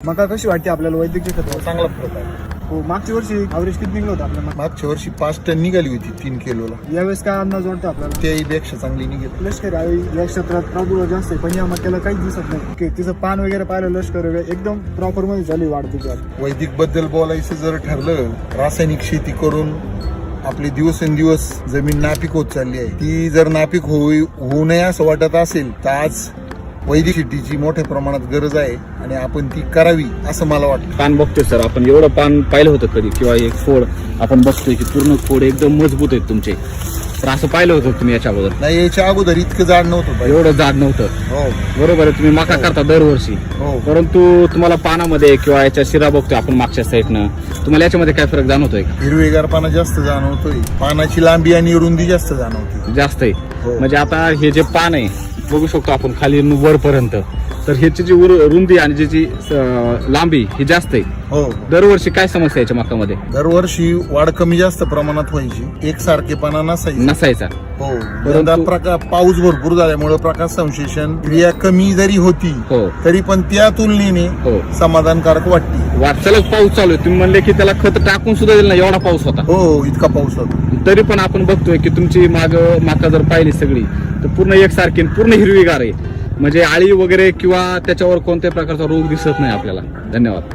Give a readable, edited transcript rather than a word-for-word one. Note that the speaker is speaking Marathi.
मका कशी वाटते आपल्याला वैद्यकीय खत? चांगला फरक आहे. हो, मागच्या वर्षी ॲव्हरेज किती निघलं होतं आपल्याला? मागच्या वर्षी 5 टन निघाली होती 3 किलोला. यावेळेस काय अंदाज वाटतो आपल्याला? त्याहीपेक्षा चांगली निघेल. लष्कर आहे या क्षेत्रात प्रादुर्भाव जास्त आहे, पण या मक्याला काहीच दिसत नाही. की तिचं पान वगैरे पाहिलं लष्कर वगैरे एकदम प्रॉपर मध्ये झाली वाढ त्याच्यात. वैदिक बद्दल बोलायचं जर ठरलं, रासायनिक शेती करून आपली दिवसेंदिवस जमीन नापीक होत चालली आहे. ती जर नापीक होऊ नये असं वाटत असेल तर आज वैदिक शेतीची मोठ्या प्रमाणात गरज आहे आणि आपण ती करावी असं मला वाटतं. पान बघतोय सर, आपण एवढं पान पाहिलं होतं कधी? किंवा एक फोड आपण बघतोय की पूर्ण फोड एकदम मजबूत आहेत तुमचे, तर असं पाहिलं होतं तुम्ही याच्या अगोदर? नाही, याच्या अगोदर इतकं जाड नव्हतं. एवढं जाड नव्हतं. हो बरोबर आहे, तुम्ही मका करता दरवर्षी, हो. परंतु तुम्हाला पानामध्ये किंवा याच्या शिरा बघतोय आपण मागच्या साईडनं, तुम्हाला याच्यामध्ये काय फरक जाणवतोय का? हिरवेगार पाना जास्त जाणवतोय, पानाची लांबी आणि रुंदी जास्त जाणवते. जास्त आहे. हो. म्हणजे आता हे जे पान आहे बघू शकतो आपण खाली वरपर्यंत, तर ह्याची जी रुंदी आणि ज्याची लांबी ही जास्त आहे. हो, दरवर्षी काय समस्या याच्या मकामध्ये दरवर्षी वाढ कमी जास्त प्रमाणात व्हायची, एकसारखेपणा नसायची. नसायचा? हो, यंदा पाऊस भरपूर झाल्यामुळे प्रकाश संश्लेषण क्रिया कमी जरी होती हो तरी पण त्या तुलनेने हो समाधानकारक वाटते. वाटचालच पाऊस चालू आहे, तुम्ही म्हणले की त्याला खत टाकून सुद्धा दिलं नाही, एवढा पाऊस होता. हो, इतका पाऊस होता. तरी पण आपण बघतोय की तुमची माका जर पाहिली सगळी तर पूर्ण एकसारखी आणि पूर्ण हिरवीगार आहे. म्हणजे आळी वगैरे किंवा त्याच्यावर कोणत्याही प्रकारचा रोग दिसत नाही आपल्याला. धन्यवाद.